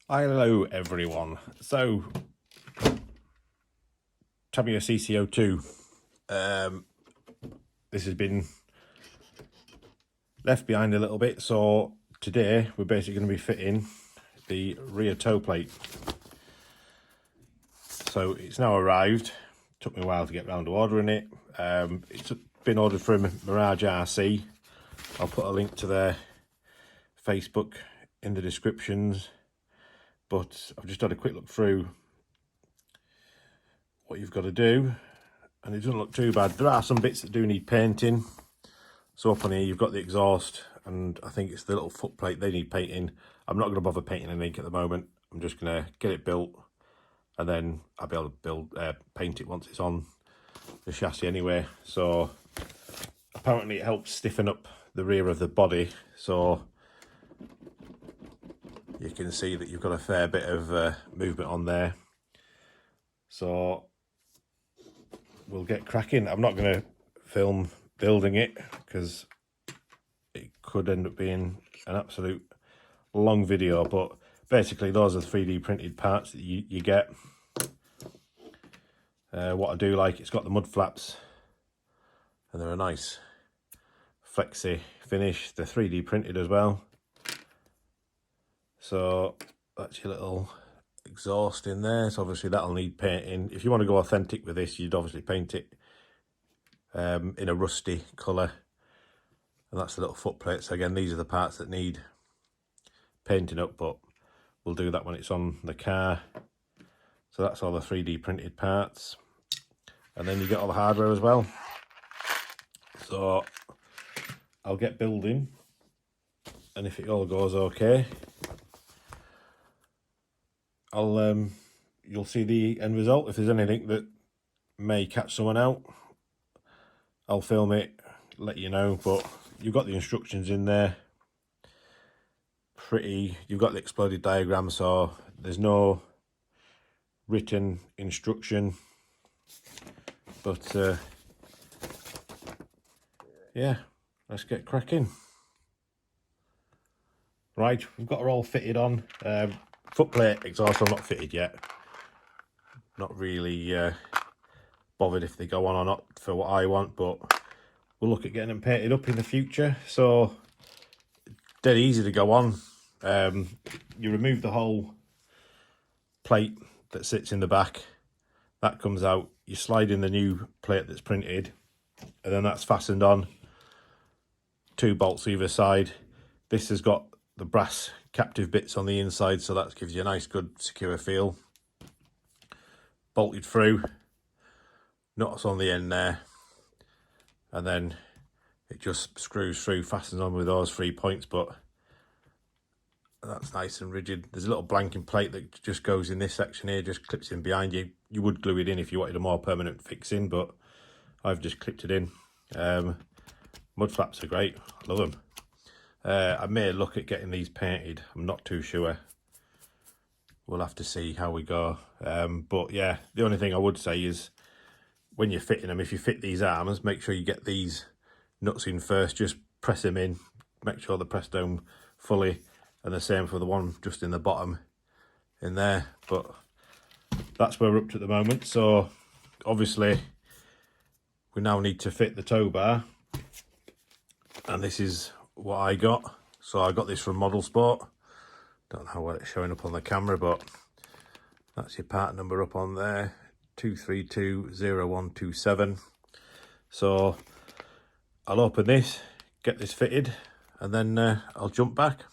Hello everyone. So Tamiya CC-02. This has been left behind a little bit, so today we're basically going to be fitting the rear toe plate. So it's now arrived. Took me a while to get around to ordering it. It's been ordered from Mirage RC. I'll put a link to their Facebook in the descriptions, but I've just had a quick look through what you've got to do, and it doesn't look too bad. There are some bits that do need painting. So up on here you've got the exhaust, and I think it's the little foot plate, they need painting. I'm not going to bother painting anything at the moment. I'm just going to get it built, and then I'll be able to paint it once it's on the chassis anyway. So apparently it helps stiffen up the rear of the body, so you can see that you've got a fair bit of movement on there. So we'll get cracking. I'm not going to film building it because it could end up being an absolute long video, but basically those are the 3D printed parts that you get. What I do like, it's got the mud flaps, and they're a nice flexy finish. They're 3D printed as well. So that's your little exhaust in there. So obviously that'll need painting. If you want to go authentic with this, you'd obviously paint it in a rusty colour. And that's the little foot plate. So again, these are the parts that need painting up, but we'll do that when it's on the car. So that's all the 3D printed parts. And then you get all the hardware as well. So I'll get building, and if it all goes okay, you'll see the end result. If there's anything that may catch someone out, I'll film it, let you know. But you've got the instructions in there. You've got the exploded diagram, so there's no written instruction. But yeah, let's get cracking. Right, we've got her all fitted on. Foot plate exhaust are not fitted yet. Not really bothered if they go on or not for what I want, but we'll look at getting them painted up in the future. So dead easy to go on. You remove the whole plate that sits in the back, that comes out. You slide in the new plate that's printed, and then that's fastened on. 2 bolts either side. This has got the brass captive bits on the inside, so that gives you a nice good secure feel. Bolted through, nuts on the end there, and then it just screws through, fastens on with those 3 points. But that's nice and rigid. There's a little blanking plate that just goes in this section here, just clips in behind you. You would glue it in if you wanted a more permanent fixing, but I've just clipped it in. Mud flaps are great, I love them. I may look at getting these painted. I'm not too sure. We'll have to see how we go. But yeah, the only thing I would say is when you're fitting them, if you fit these arms, make sure you get these nuts in first. Just press them in, make sure they're pressed down fully, and the same for the one just in the bottom in there. But that's where we're up to at the moment. So obviously we now need to fit the tow bar, and this is what I got. So I got this from Modelsport. Don't know how well it's showing up on the camera, but that's your part number up on there, 2320127. So I'll open this, get this fitted, and then I'll jump back,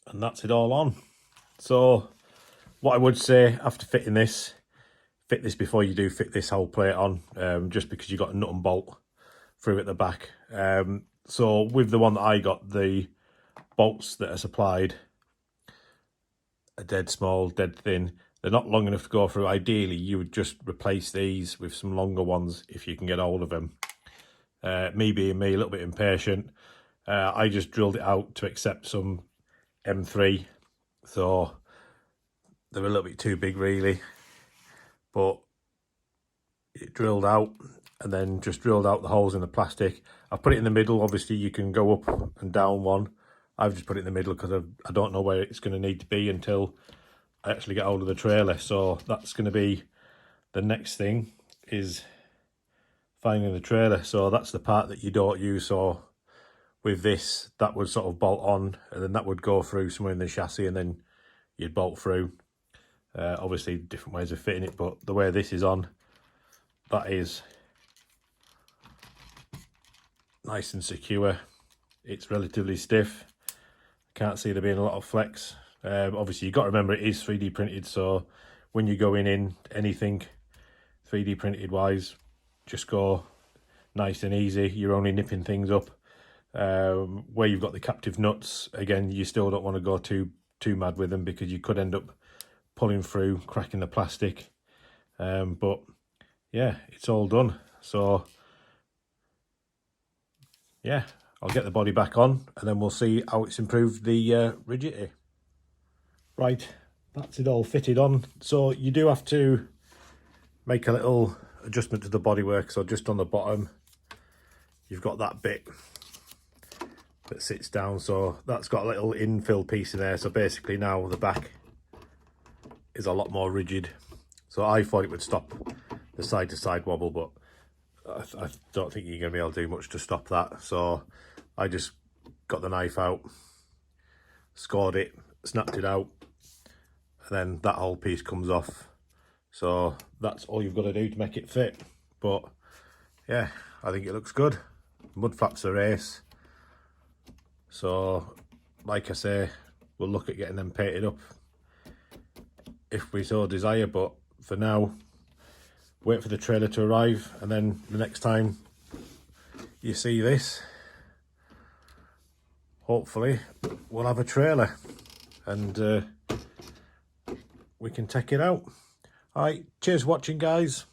and that's it all on. So what I would say after fitting this, fit this before you do fit this whole plate on, just because you got a nut and bolt through at the back. So with the one that I got, the bolts that are supplied are dead small, dead thin. They're not long enough to go through. Ideally, you would just replace these with some longer ones if you can get hold of them. Me being me, a little bit impatient, I just drilled it out to accept some M3. So they're a little bit too big really, but it drilled out, and then just drilled out the holes in the plastic. I put it in the middle. Obviously you can go up and down one. I've just put it in the middle because I don't know where it's going to need to be until I actually get hold of the trailer. So that's going to be the next thing, is finding the trailer. So that's the part that you don't use. So with this, that would sort of bolt on, and then that would go through somewhere in the chassis, and then you'd bolt through. Obviously different ways of fitting it, but the way this is on, that is nice and secure. It's relatively stiff. Can't see there being a lot of flex. Obviously you've got to remember it is 3D printed, so when you're going in anything 3D printed wise, just go nice and easy. You're only nipping things up. Where you've got the captive nuts, again, you still don't want to go too mad with them, because you could end up pulling through, cracking the plastic. But yeah, it's all done. So yeah, I'll get the body back on, and then we'll see how it's improved the rigidity. Right, that's it all fitted on. So you do have to make a little adjustment to the bodywork. So just on the bottom, you've got that bit that sits down. So that's got a little infill piece in there. So basically now the back is a lot more rigid. So I thought it would stop the side-to-side wobble, but I don't think you're going to be able to do much to stop that. So I just got the knife out, scored it, snapped it out, and then that whole piece comes off. So that's all you've got to do to make it fit. But yeah, I think it looks good. Mud flaps are ace. So like I say, we'll look at getting them painted up if we so desire, but for now, wait for the trailer to arrive, and then the next time you see this, hopefully we'll have a trailer and we can take it out. All right, cheers for watching, guys.